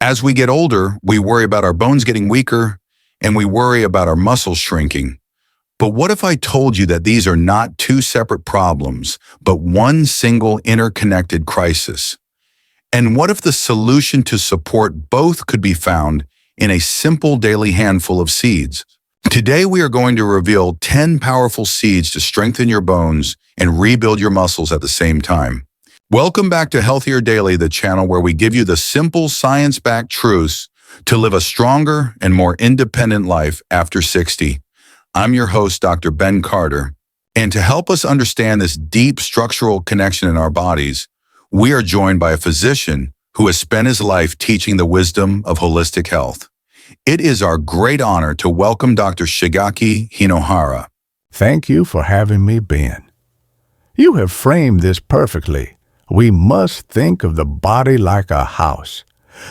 As we get older, we worry about our bones getting weaker and we worry about our muscles shrinking. But what if I told you that these are not two separate problems, but one single interconnected crisis? And what if the solution to support both could be found in a simple daily handful of seeds? Today, we are going to reveal 10 powerful seeds to strengthen your bones and rebuild your muscles at the same time. Welcome back to Healthier Daily, the channel where we give you the simple science-backed truths to live a stronger and more independent life after 60. I'm your host, Dr. Ben Carter, and to help us understand this deep structural connection in our bodies, we are joined by a physician who has spent his life teaching the wisdom of holistic health. It is our great honor to welcome Dr. Shigeaki Hinohara. Thank you for having me, Ben. You have framed this perfectly. We must think of the body like a house.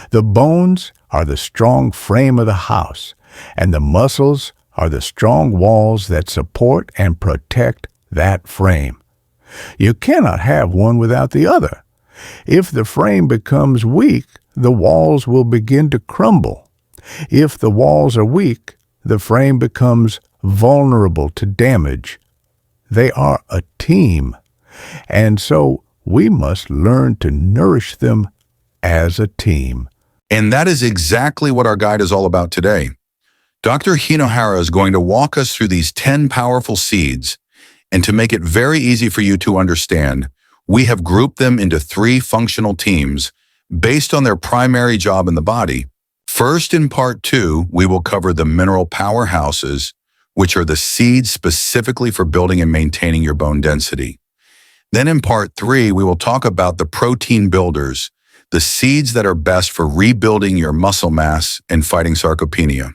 The bones are the strong frame of the house, and the muscles are the strong walls that support and protect that frame. You cannot have one without the other. If the frame becomes weak, the walls will begin to crumble. If the walls are weak, the frame becomes vulnerable to damage. They are a team, and so we must learn to nourish them as a team. And that is exactly what our guide is all about today. Dr. Hinohara is going to walk us through these 10 powerful seeds, and to make it very easy for you to understand, we have grouped them into 3 functional teams based on their primary job in the body. First, in part 2, we will cover the mineral powerhouses, which are the seeds specifically for building and maintaining your bone density. Then in part 3, we will talk about the protein builders, the seeds that are best for rebuilding your muscle mass and fighting sarcopenia.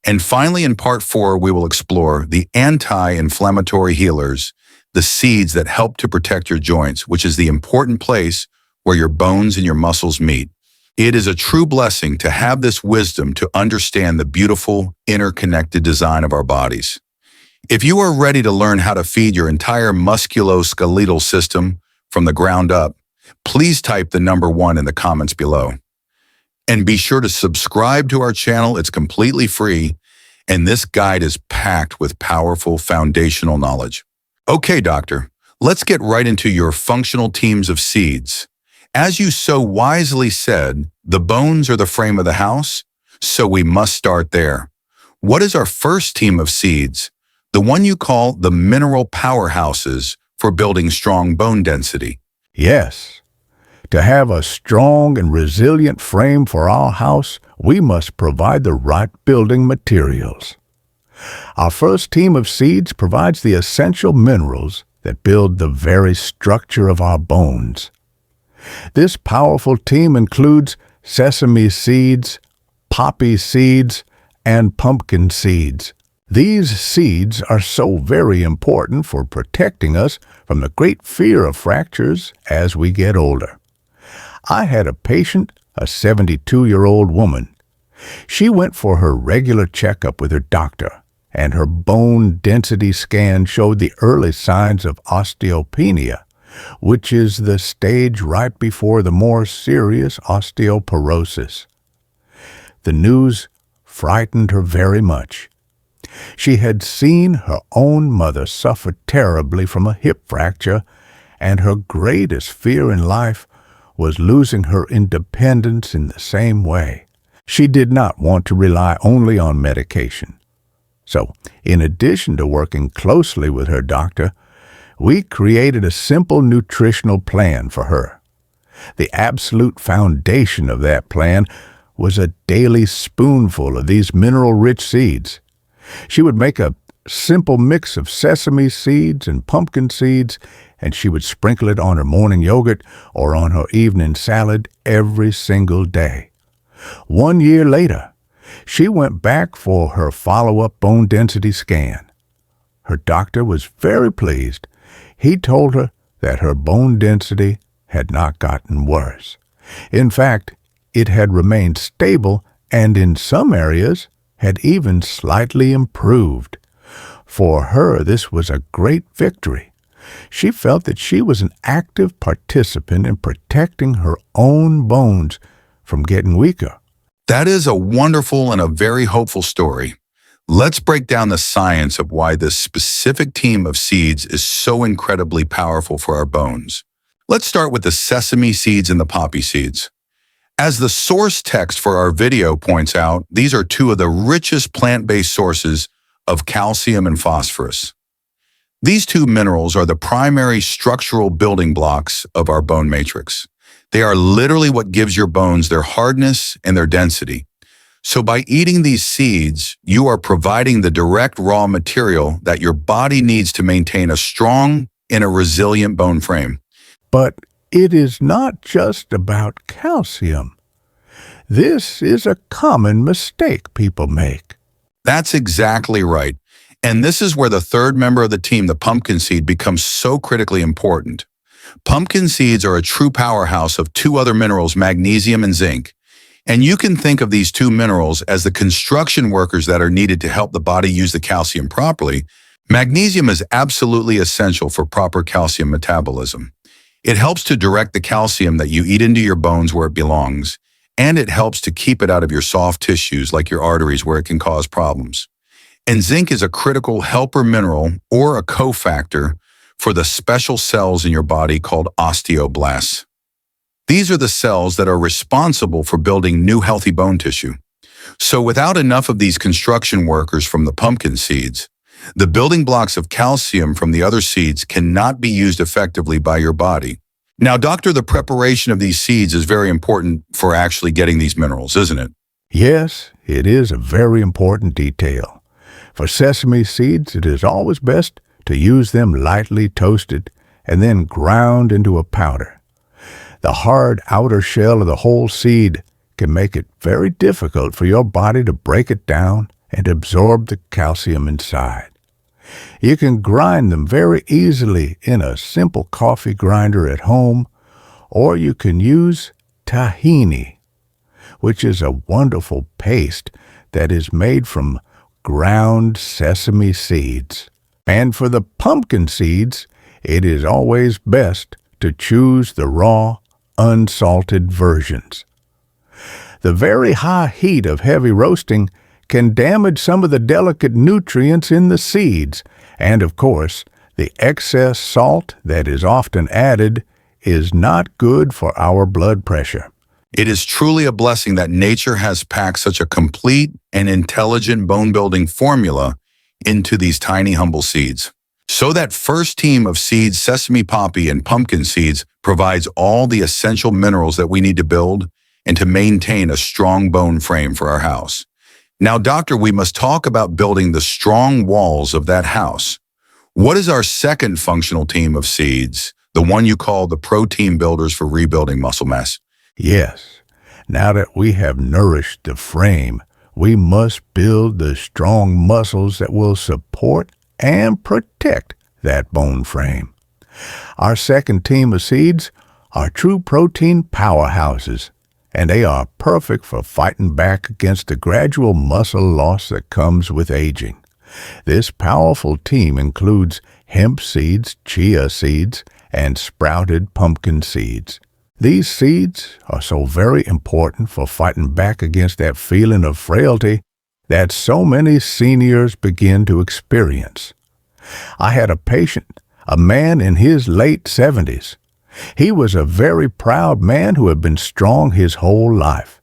And finally, in part 4, we will explore the anti-inflammatory healers, the seeds that help to protect your joints, which is the important place where your bones and your muscles meet. It is a true blessing to have this wisdom to understand the beautiful, interconnected design of our bodies. If you are ready to learn how to feed your entire musculoskeletal system from the ground up, please type the number 1 in the comments below. And be sure to subscribe to our channel. It's completely free, and this guide is packed with powerful foundational knowledge. Okay, doctor, let's get right into your functional teams of seeds. As you so wisely said, the bones are the frame of the house, so we must start there. What is our first team of seeds? The one you call the mineral powerhouses for building strong bone density. Yes. To have a strong and resilient frame for our house, we must provide the right building materials. Our first team of seeds provides the essential minerals that build the very structure of our bones. This powerful team includes sesame seeds, poppy seeds, and pumpkin seeds. These seeds are so very important for protecting us from the great fear of fractures as we get older. I had a patient, a 72-year-old woman. She went for her regular checkup with her doctor, and her bone density scan showed the early signs of osteopenia, which is the stage right before the more serious osteoporosis. The news frightened her very much. She had seen her own mother suffer terribly from a hip fracture, and her greatest fear in life was losing her independence in the same way. She did not want to rely only on medication. So, in addition to working closely with her doctor, we created a simple nutritional plan for her. The absolute foundation of that plan was a daily spoonful of these mineral-rich seeds. She would make a simple mix of sesame seeds and pumpkin seeds, and she would sprinkle it on her morning yogurt or on her evening salad every single day. 1 year later, she went back for her follow-up bone density scan. Her doctor was very pleased. He told her that her bone density had not gotten worse. In fact, it had remained stable and in some areas had even slightly improved. For her, this was a great victory. She felt that she was an active participant in protecting her own bones, from getting weaker. That is a wonderful and a very hopeful story. Let's break down the science of why this specific team of seeds is so incredibly powerful for our bones. Let's start with the sesame seeds and the poppy seeds. As the source text for our video points out, these are two of the richest plant-based sources of calcium and phosphorus. These two minerals are the primary structural building blocks of our bone matrix. They are literally what gives your bones their hardness and their density. So by eating these seeds, you are providing the direct raw material that your body needs to maintain a strong and a resilient bone frame. But it is not just about calcium. This is a common mistake people make. That's exactly right. And this is where the third member of the team, the pumpkin seed, becomes so critically important. Pumpkin seeds are a true powerhouse of two other minerals, magnesium and zinc. And you can think of these two minerals as the construction workers that are needed to help the body use the calcium properly. Magnesium is absolutely essential for proper calcium metabolism. It helps to direct the calcium that you eat into your bones where it belongs, and it helps to keep it out of your soft tissues like your arteries where it can cause problems. And zinc is a critical helper mineral or a cofactor for the special cells in your body called osteoblasts. These are the cells that are responsible for building new healthy bone tissue. So without enough of these construction workers from the pumpkin seeds, the building blocks of calcium from the other seeds cannot be used effectively by your body. Now, doctor, the preparation of these seeds is very important for actually getting these minerals, isn't it? Yes, it is a very important detail. For sesame seeds, it is always best to use them lightly toasted and then ground into a powder. The hard outer shell of the whole seed can make it very difficult for your body to break it down and absorb the calcium inside. You can grind them very easily in a simple coffee grinder at home, or you can use tahini, which is a wonderful paste that is made from ground sesame seeds. And for the pumpkin seeds, it is always best to choose the raw, unsalted versions. The very high heat of heavy roasting can damage some of the delicate nutrients in the seeds, and of course, the excess salt that is often added is not good for our blood pressure. It is truly a blessing that nature has packed such a complete and intelligent bone-building formula into these tiny, humble seeds. So that first team of seeds, sesame poppy and pumpkin seeds, provides all the essential minerals that we need to build and to maintain a strong bone frame for our house. Now, doctor, we must talk about building the strong walls of that house. What is our second functional team of seeds, the one you call the protein builders for rebuilding muscle mass? Yes, now that we have nourished the frame, we must build the strong muscles that will support and protect that bone frame. Our second team of seeds are true protein powerhouses, and they are perfect for fighting back against the gradual muscle loss that comes with aging. This powerful team includes hemp seeds, chia seeds, and sprouted pumpkin seeds. These seeds are so very important for fighting back against that feeling of frailty that so many seniors begin to experience. I had a patient, a man in his late 70s. He was a very proud man who had been strong his whole life.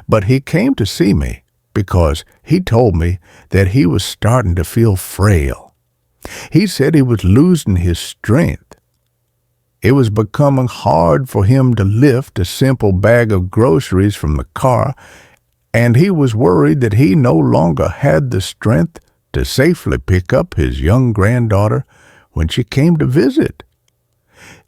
But he came to see me because he told me that he was starting to feel frail. He said he was losing his strength. It was becoming hard for him to lift a simple bag of groceries from the car, and he was worried that he no longer had the strength to safely pick up his young granddaughter when she came to visit.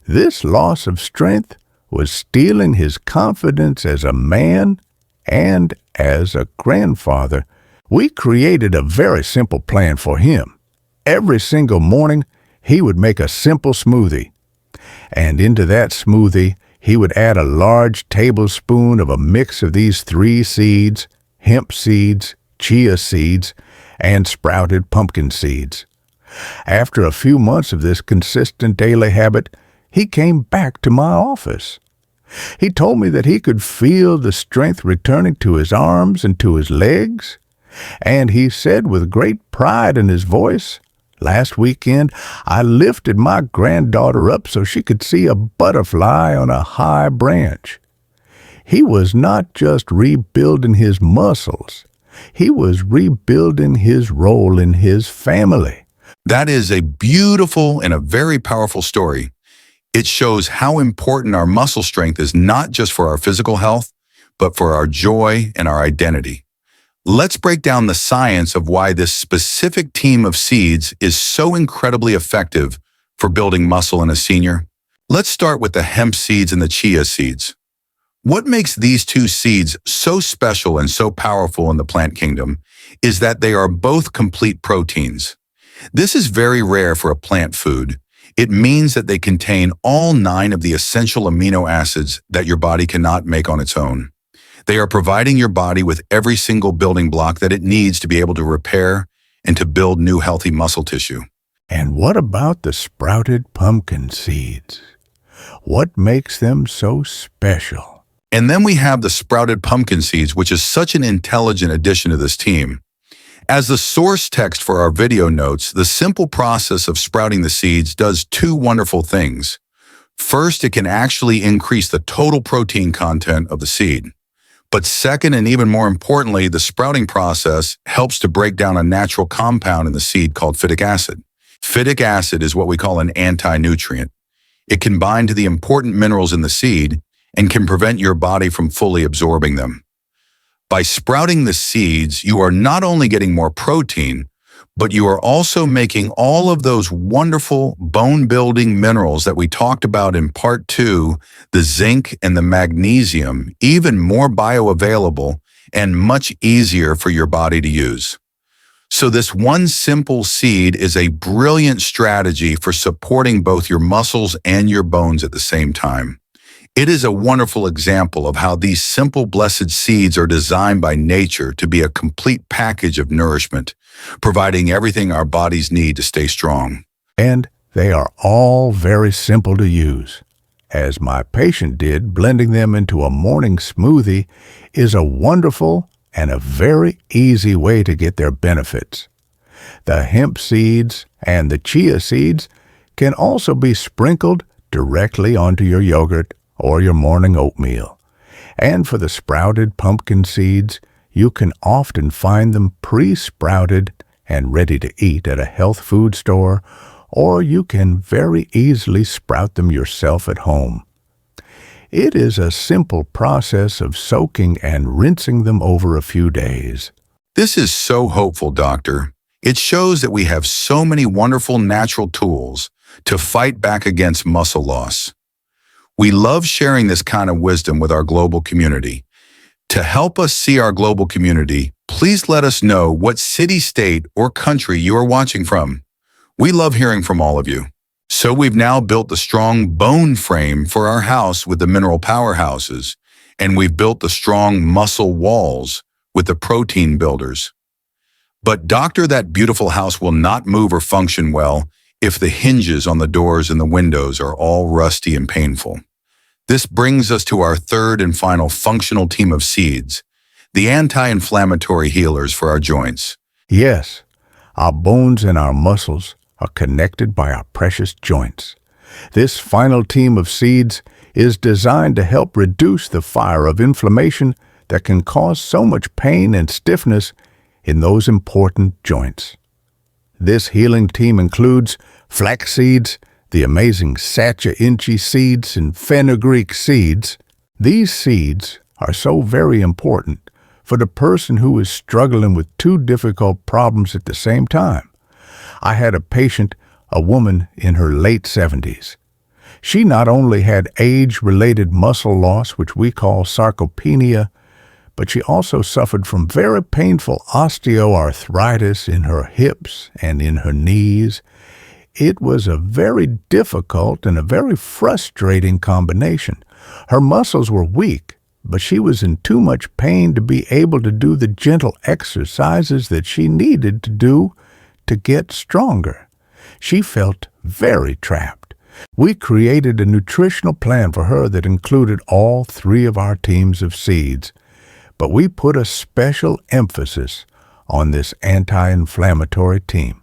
This loss of strength was stealing his confidence as a man and as a grandfather. We created a very simple plan for him. Every single morning, he would make a simple smoothie. And into that smoothie, he would add a large tablespoon of a mix of these 3 seeds, hemp seeds, chia seeds, and sprouted pumpkin seeds. After a few months of this consistent daily habit, he came back to my office. He told me that he could feel the strength returning to his arms and to his legs, and he said with great pride in his voice, "Last weekend, I lifted my granddaughter up so she could see a butterfly on a high branch." He was not just rebuilding his muscles. He was rebuilding his role in his family. That is a beautiful and a very powerful story. It shows how important our muscle strength is not just for our physical health, but for our joy and our identity. Let's break down the science of why this specific team of seeds is so incredibly effective for building muscle in a senior. Let's start with the hemp seeds and the chia seeds. What makes these two seeds so special and so powerful in the plant kingdom is that they are both complete proteins. This is very rare for a plant food. It means that they contain all 9 of the essential amino acids that your body cannot make on its own. They are providing your body with every single building block that it needs to be able to repair and to build new healthy muscle tissue. And what about the sprouted pumpkin seeds? What makes them so special? And then we have the sprouted pumpkin seeds, which is such an intelligent addition to this team. As the source text for our video notes, the simple process of sprouting the seeds does 2 wonderful things. First, it can actually increase the total protein content of the seed. But second, and even more importantly, the sprouting process helps to break down a natural compound in the seed called phytic acid. Phytic acid is what we call an anti-nutrient. It can bind to the important minerals in the seed and can prevent your body from fully absorbing them. By sprouting the seeds, you are not only getting more protein, but you are also making all of those wonderful bone-building minerals that we talked about in part 2, the zinc and the magnesium, even more bioavailable and much easier for your body to use. So this one simple seed is a brilliant strategy for supporting both your muscles and your bones at the same time. It is a wonderful example of how these simple blessed seeds are designed by nature to be a complete package of nourishment, providing everything our bodies need to stay strong. And they are all very simple to use. As my patient did, blending them into a morning smoothie is a wonderful and a very easy way to get their benefits. The hemp seeds and the chia seeds can also be sprinkled directly onto your yogurt or your morning oatmeal. And for the sprouted pumpkin seeds, you can often find them pre-sprouted and ready to eat at a health food store, or you can very easily sprout them yourself at home. It is a simple process of soaking and rinsing them over a few days. This is so hopeful, Doctor. It shows that we have so many wonderful natural tools to fight back against muscle loss. We love sharing this kind of wisdom with our global community. To help us see our global community, please let us know what city, state, or country you are watching from. We love hearing from all of you. So we've now built the strong bone frame for our house with the mineral powerhouses, and we've built the strong muscle walls with the protein builders. But doctor, that beautiful house will not move or function well if the hinges on the doors and the windows are all rusty and painful. This brings us to our third and final functional team of seeds, the anti-inflammatory healers for our joints. Yes, our bones and our muscles are connected by our precious joints. This final team of seeds is designed to help reduce the fire of inflammation that can cause so much pain and stiffness in those important joints. This healing team includes flax seeds, the amazing sacha inchi seeds, and fenugreek seeds. These seeds are so very important for the person who is struggling with 2 difficult problems at the same time. I had a patient, a woman in her late 70s. She not only had age-related muscle loss, which we call sarcopenia, but she also suffered from very painful osteoarthritis in her hips and in her knees. It was a very difficult and a very frustrating combination. Her muscles were weak, but she was in too much pain to be able to do the gentle exercises that she needed to do to get stronger. She felt very trapped. We created a nutritional plan for her that included all three of our teams of seeds, but we put a special emphasis on this anti-inflammatory team.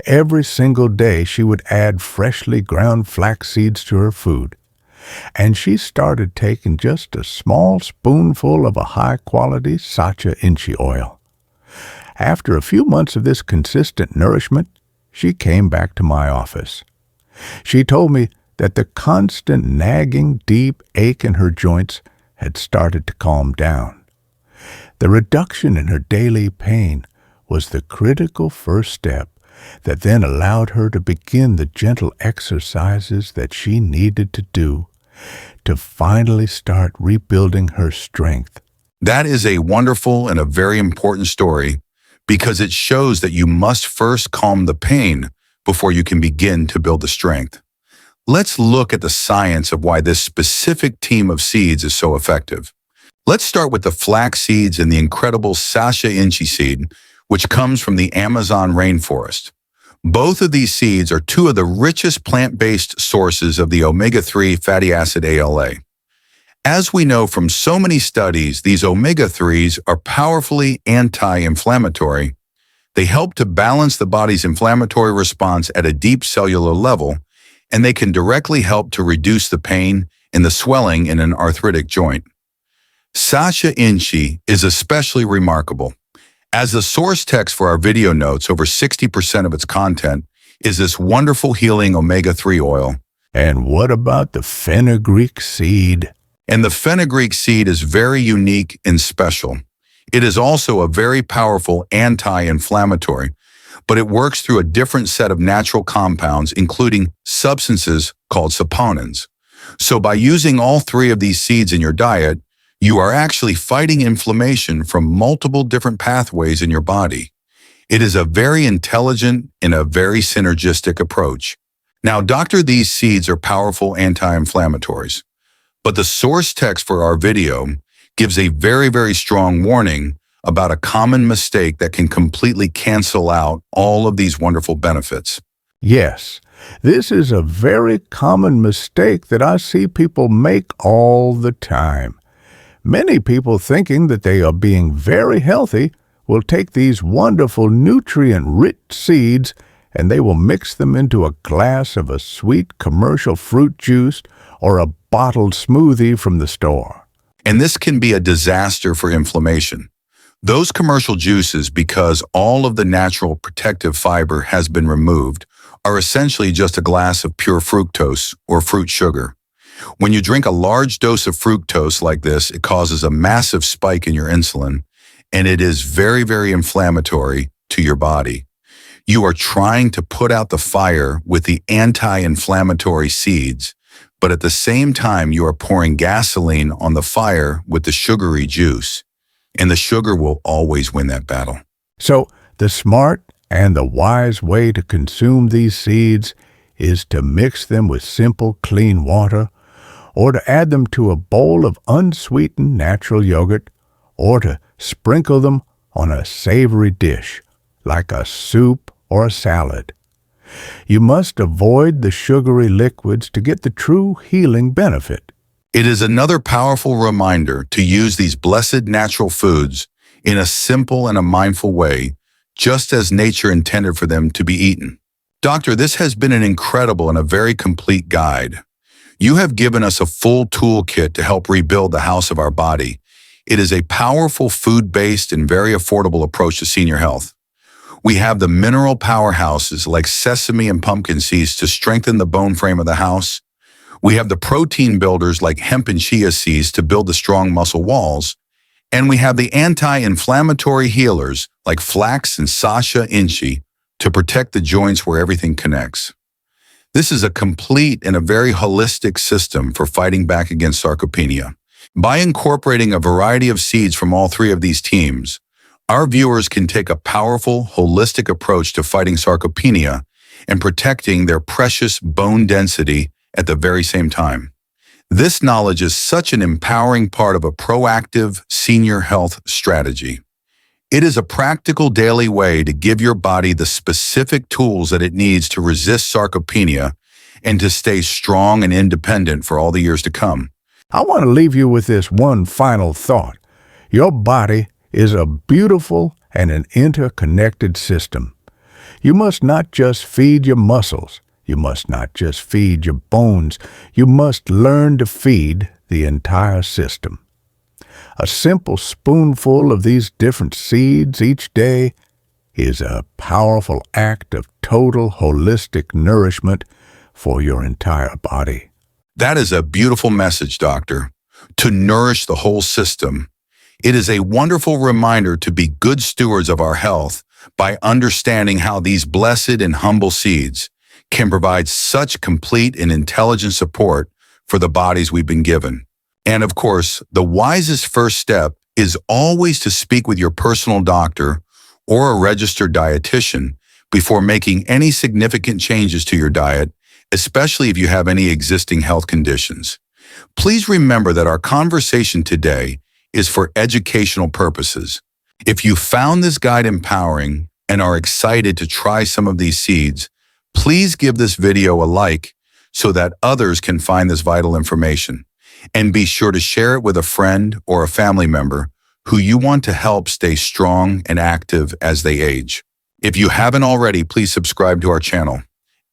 Every single day she would add freshly ground flax seeds to her food, and she started taking just a small spoonful of a high-quality Sacha Inchi oil. After a few months of this consistent nourishment, she came back to my office. She told me that the constant nagging, deep ache in her joints had started to calm down. The reduction in her daily pain was the critical first step that then allowed her to begin the gentle exercises that she needed to do to finally start rebuilding her strength. That is a wonderful and a very important story because it shows that you must first calm the pain before you can begin to build the strength. Let's look at the science of why this specific team of seeds is so effective. Let's start with the flax seeds and the incredible Sacha Inchi seed, which comes from the Amazon rainforest. Both of these seeds are two of the richest plant-based sources of the omega-3 fatty acid ALA. As we know from so many studies, these omega-3s are powerfully anti-inflammatory. They help to balance the body's inflammatory response at a deep cellular level, and they can directly help to reduce the pain and the swelling in an arthritic joint. Sacha Inchi is especially remarkable. As the source text for our video notes, over 60% of its content is this wonderful healing omega-3 oil. And what about the fenugreek seed? And the fenugreek seed is very unique and special. It is also a very powerful anti-inflammatory, but it works through a different set of natural compounds, including substances called saponins. So by using all three of these seeds in your diet, you are actually fighting inflammation from multiple different pathways in your body. It is a very intelligent and a very synergistic approach. Now, doctor, these seeds are powerful anti-inflammatories, but the source text for our video gives a very, very strong warning about a common mistake that can completely cancel out all of these wonderful benefits. Yes, this is a very common mistake that I see people make all the time. Many people, thinking that they are being very healthy, will take these wonderful nutrient-rich seeds and they will mix them into a glass of a sweet commercial fruit juice or a bottled smoothie from the store. And this can be a disaster for inflammation. Those commercial juices, because all of the natural protective fiber has been removed, are essentially just a glass of pure fructose or fruit sugar. When you drink a large dose of fructose like this, it causes a massive spike in your insulin, and it is very, very inflammatory to your body. You are trying to put out the fire with the anti-inflammatory seeds, but at the same time, you are pouring gasoline on the fire with the sugary juice, and the sugar will always win that battle. So, the smart and the wise way to consume these seeds is to mix them with simple, clean water, or to add them to a bowl of unsweetened natural yogurt, or to sprinkle them on a savory dish, like a soup or a salad. You must avoid the sugary liquids to get the true healing benefit. It is another powerful reminder to use these blessed natural foods in a simple and a mindful way, just as nature intended for them to be eaten. Doctor, this has been an incredible and a very complete guide. You have given us a full toolkit to help rebuild the house of our body. It is a powerful food-based and very affordable approach to senior health. We have the mineral powerhouses like sesame and pumpkin seeds to strengthen the bone frame of the house. We have the protein builders like hemp and chia seeds to build the strong muscle walls. And we have the anti-inflammatory healers like flax and Sacha Inchi to protect the joints where everything connects. This is a complete and a very holistic system for fighting back against sarcopenia. By incorporating a variety of seeds from all three of these teams, our viewers can take a powerful, holistic approach to fighting sarcopenia and protecting their precious bone density at the very same time. This knowledge is such an empowering part of a proactive senior health strategy. It is a practical daily way to give your body the specific tools that it needs to resist sarcopenia and to stay strong and independent for all the years to come. I want to leave you with this one final thought. Your body is a beautiful and an interconnected system. You must not just feed your muscles. You must not just feed your bones. You must learn to feed the entire system. A simple spoonful of these different seeds each day is a powerful act of total holistic nourishment for your entire body. That is a beautiful message, Doctor. To nourish the whole system. It is a wonderful reminder to be good stewards of our health by understanding how these blessed and humble seeds can provide such complete and intelligent support for the bodies we've been given. And of course, the wisest first step is always to speak with your personal doctor or a registered dietitian before making any significant changes to your diet, especially if you have any existing health conditions. Please remember that our conversation today is for educational purposes. If you found this guide empowering and are excited to try some of these seeds, please give this video a like so that others can find this vital information. And be sure to share it with a friend or a family member who you want to help stay strong and active as they age. If you haven't already, please subscribe to our channel.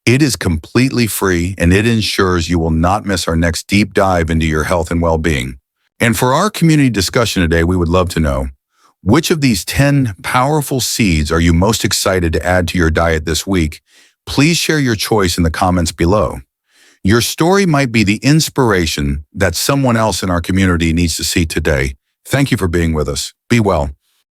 It is completely free and it ensures you will not miss our next deep dive into your health and well-being. And for our community discussion today, we would love to know, which of these 10 powerful seeds are you most excited to add to your diet this week? Please share your choice in the comments below. Your story might be the inspiration that someone else in our community needs to see today. Thank you for being with us. Be well.